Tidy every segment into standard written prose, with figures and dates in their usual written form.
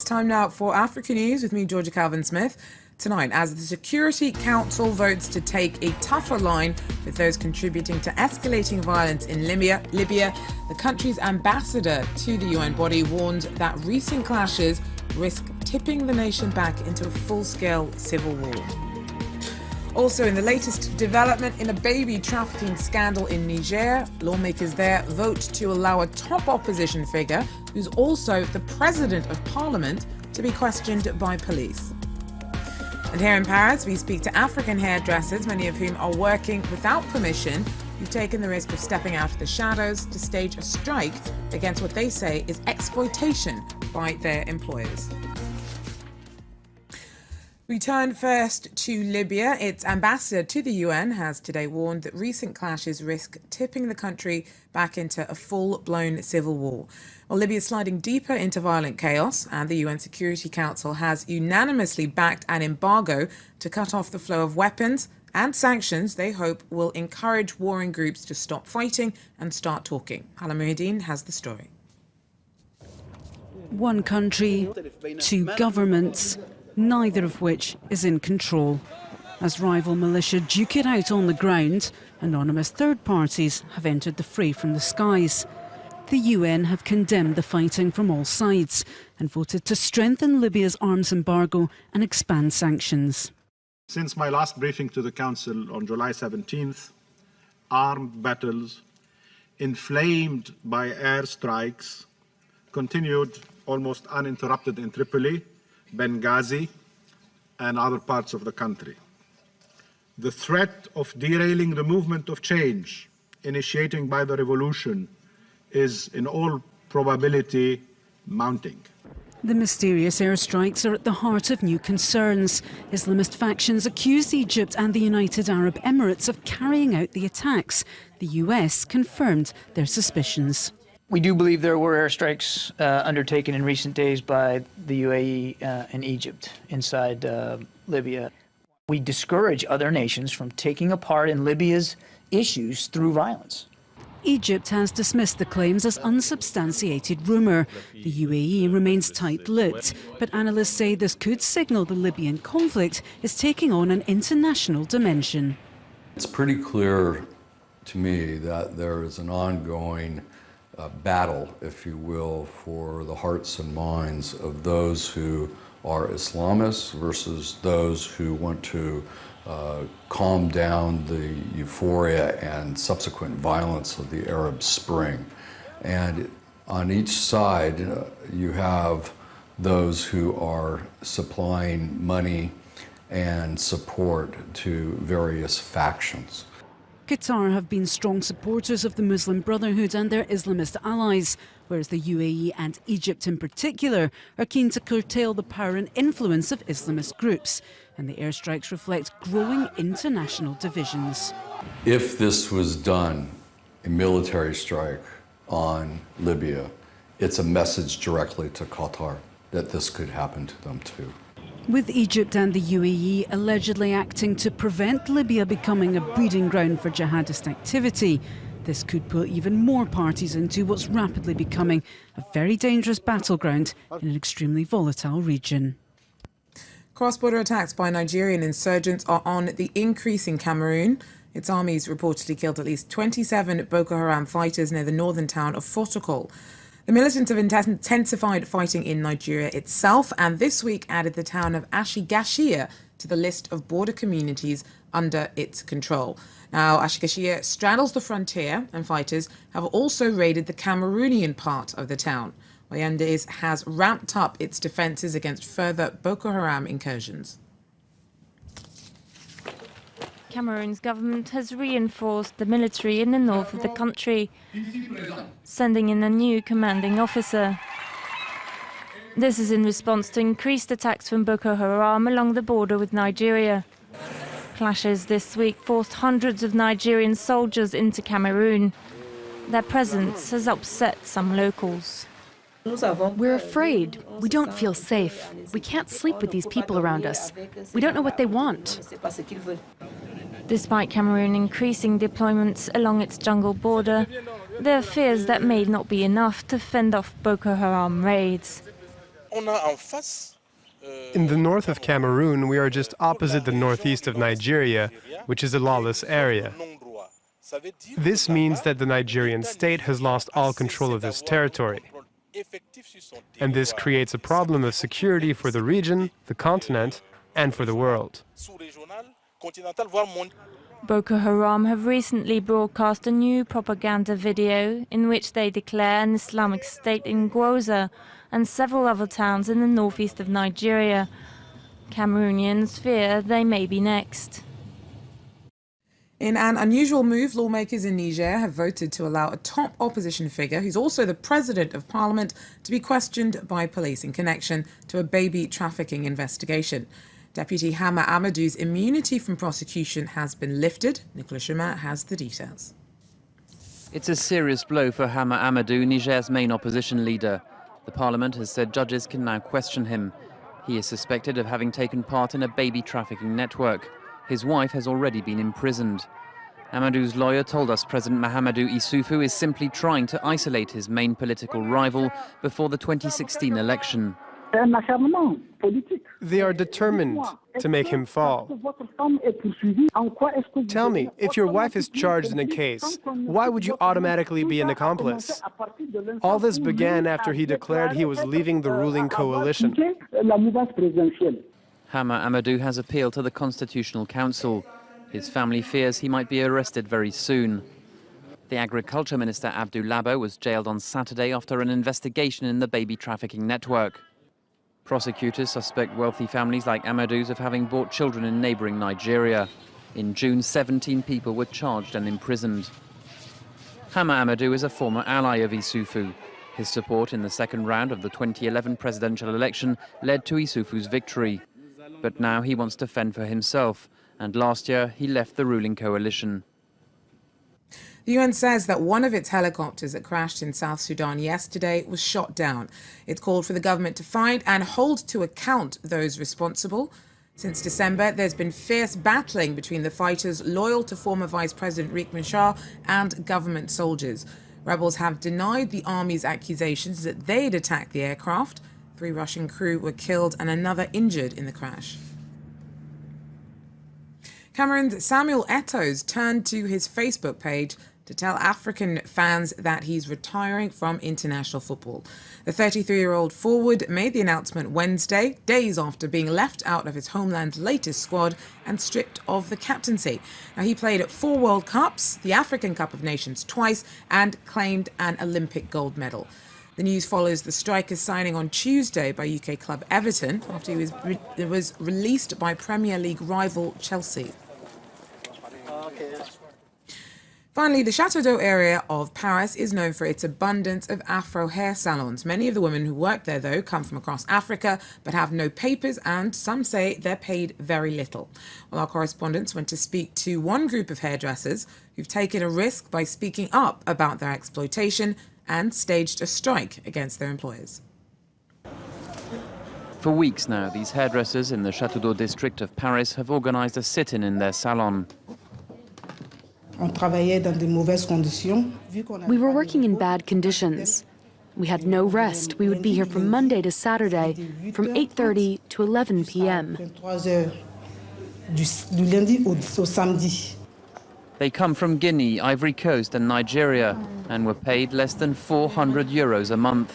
time now for Africa News with me, Georgia Calvin-Smith. Tonight, as the Security Council votes to take a tougher line with those contributing to escalating violence in Libya, the country's ambassador to the UN body warned that recent clashes risk tipping the nation back into a full-scale civil war. Also, in the latest development in a baby trafficking scandal in Niger, lawmakers there vote to allow a top opposition figure, who's also the president of parliament, to be questioned by police. And here in Paris, we speak to African hairdressers, many of whom are working without permission, who've taken the risk of stepping out of the shadows to stage a strike against what they say is exploitation by their employers. We turn first to Libya. Its ambassador to the UN has today warned that recent clashes risk tipping the country back into a full-blown civil war. Well, Libya is sliding deeper into violent chaos, and the UN Security Council has unanimously backed an embargo to cut off the flow of weapons and sanctions they hope will encourage warring groups to stop fighting and start talking. Hala Muhyiddin has the story. One country, two governments, neither of which is in control. As rival militia duke it out on the ground, anonymous third parties have entered the fray from the skies. The UN have condemned the fighting from all sides and voted to strengthen Libya's arms embargo and expand sanctions. Since my last briefing to the Council on July 17th, armed battles, inflamed by airstrikes, continued almost uninterrupted in Tripoli, Benghazi, and other parts of the country. The threat of derailing the movement of change, initiating by the revolution, is in all probability mounting. The mysterious airstrikes are at the heart of new concerns. Islamist factions accuse Egypt and the United Arab Emirates of carrying out the attacks. The US confirmed their suspicions. We do believe there were airstrikes undertaken in recent days by the UAE and Egypt inside Libya. We discourage other nations from taking a part in Libya's issues through violence. Egypt has dismissed the claims as unsubstantiated rumour. The UAE remains tight-lipped, but analysts say this could signal the Libyan conflict is taking on an international dimension. It's pretty clear to me that there is an ongoing battle, if you will, for the hearts and minds of those who are Islamists versus those who want to calm down the euphoria and subsequent violence of the Arab Spring. And on each side, you have those who are supplying money and support to various factions. Qatar have been strong supporters of the Muslim Brotherhood and their Islamist allies, whereas the UAE and Egypt in particular are keen to curtail the power and influence of Islamist groups. And the airstrikes reflect growing international divisions. If this was done, a military strike on Libya, it's a message directly to Qatar that this could happen to them too. With Egypt and the UAE allegedly acting to prevent Libya becoming a breeding ground for jihadist activity, this could put even more parties into what's rapidly becoming a very dangerous battleground in an extremely volatile region. Cross-border attacks by Nigerian insurgents are on the increase in Cameroon. Its armies reportedly killed at least 27 Boko Haram fighters near the northern town of Fotokol. The militants have intensified fighting in Nigeria itself, and this week added the town of Ashigashia to the list of border communities under its control. Now, Ashigashia straddles the frontier, and fighters have also raided the Cameroonian part of the town. Oyende has ramped up its defences against further Boko Haram incursions. Cameroon's government has reinforced the military in the north of the country, sending in a new commanding officer. This is in response to increased attacks from Boko Haram along the border with Nigeria. Clashes this week forced hundreds of Nigerian soldiers into Cameroon. Their presence has upset some locals. We're afraid. We don't feel safe. We can't sleep with these people around us. We don't know what they want. Despite Cameroon increasing deployments along its jungle border, there are fears that may not be enough to fend off Boko Haram raids. In the north of Cameroon, we are just opposite the northeast of Nigeria, which is a lawless area. This means that the Nigerian state has lost all control of this territory. And this creates a problem of security for the region, the continent, and for the world. Boko Haram have recently broadcast a new propaganda video in which they declare an Islamic State in Gwoza and several other towns in the northeast of Nigeria. Cameroonians fear they may be next. In an unusual move, lawmakers in Niger have voted to allow a top opposition figure, who's also the president of parliament, to be questioned by police in connection to a baby trafficking investigation. Deputy Hama Amadou's immunity from prosecution has been lifted. Nicolas Chemin has the details. It's a serious blow for Hama Amadou, Niger's main opposition leader. The parliament has said judges can now question him. He is suspected of having taken part in a baby trafficking network. His wife has already been imprisoned. Amadou's lawyer told us President Mahamadou Issoufou is simply trying to isolate his main political rival before the 2016 election. They are determined to make him fall. Tell me, if your wife is charged in a case, why would you automatically be an accomplice? All this began after he declared he was leaving the ruling coalition. Hama Amadou has appealed to the Constitutional Council. His family fears he might be arrested very soon. The Agriculture Minister Abdou Labo was jailed on Saturday after an investigation in the baby trafficking network. Prosecutors suspect wealthy families like Amadou's of having bought children in neighbouring Nigeria. In June, 17 people were charged and imprisoned. Hama Amadou is a former ally of Issoufou. His support in the second round of the 2011 presidential election led to Issoufou's victory. But now he wants to fend for himself, and last year he left the ruling coalition. The UN says that one of its helicopters that crashed in South Sudan yesterday was shot down. It called for the government to find and hold to account those responsible. Since December, there's been fierce battling between the fighters loyal to former Vice President Riek Machar and government soldiers. Rebels have denied the army's accusations that they'd attacked the aircraft. 3 Russian crew were killed and another injured in the crash. Cameroon's Samuel Eto's turned to his Facebook page to tell African fans that he's retiring from international football. The 33-year-old forward made the announcement Wednesday, days after being left out of his homeland's latest squad and stripped of the captaincy. Now, he played at 4 World Cups, the African Cup of Nations twice, and claimed an Olympic gold medal. The news follows the striker's signing on Tuesday by UK club Everton after he was released by Premier League rival Chelsea. Finally, the Château d'Eau area of Paris is known for its abundance of Afro hair salons. Many of the women who work there, though, come from across Africa but have no papers, and some say they're paid very little. Well, our correspondents went to speak to one group of hairdressers who've taken a risk by speaking up about their exploitation and staged a strike against their employers. For weeks now, these hairdressers in the Château d'Eau district of Paris have organised a sit-in in their salon. We were working in bad conditions. We had no rest. We would be here from Monday to Saturday, from 8:30 to 11 p.m. They come from Guinea, Ivory Coast and Nigeria and were paid less than €400 a month.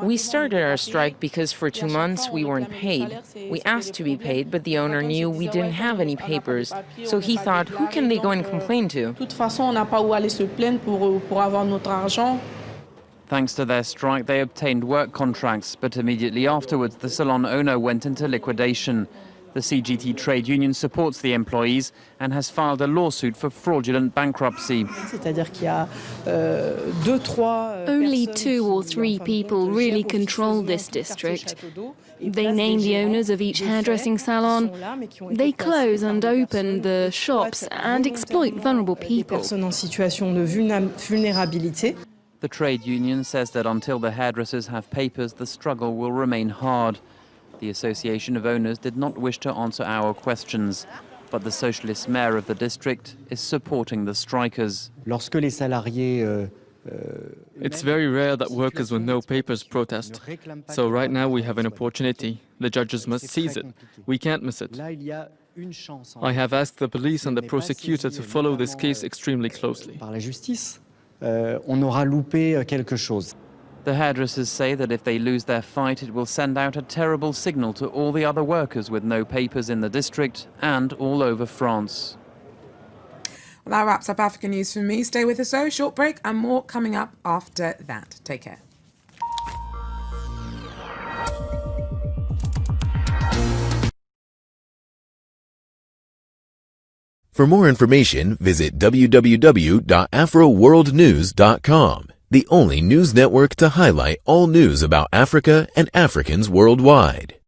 We started our strike because for 2 months we weren't paid. We asked to be paid, but the owner knew we didn't have any papers. So he thought, who can they go and complain to? Thanks to their strike, they obtained work contracts, but immediately afterwards the salon owner went into liquidation. The CGT trade union supports the employees and has filed a lawsuit for fraudulent bankruptcy. Only 2 or 3 people really control this district. They name the owners of each hairdressing salon. They close and open the shops and exploit vulnerable people. The trade union says that until the hairdressers have papers, the struggle will remain hard. The Association of Owners did not wish to answer our questions, but the socialist mayor of the district is supporting the strikers. Lorsque les salariés It's very rare that workers with no papers protest. So right now we have an opportunity. The judges must seize it. We can't miss it. I have asked the police and the prosecutor to follow this case extremely closely. The hairdressers say that if they lose their fight, it will send out a terrible signal to all the other workers with no papers in the district and all over France. Well, that wraps up African News for me. Stay with us, though. Short break and more coming up after that. Take care. For more information, visit www.afroworldnews.com, the only news network to highlight all news about Africa and Africans worldwide.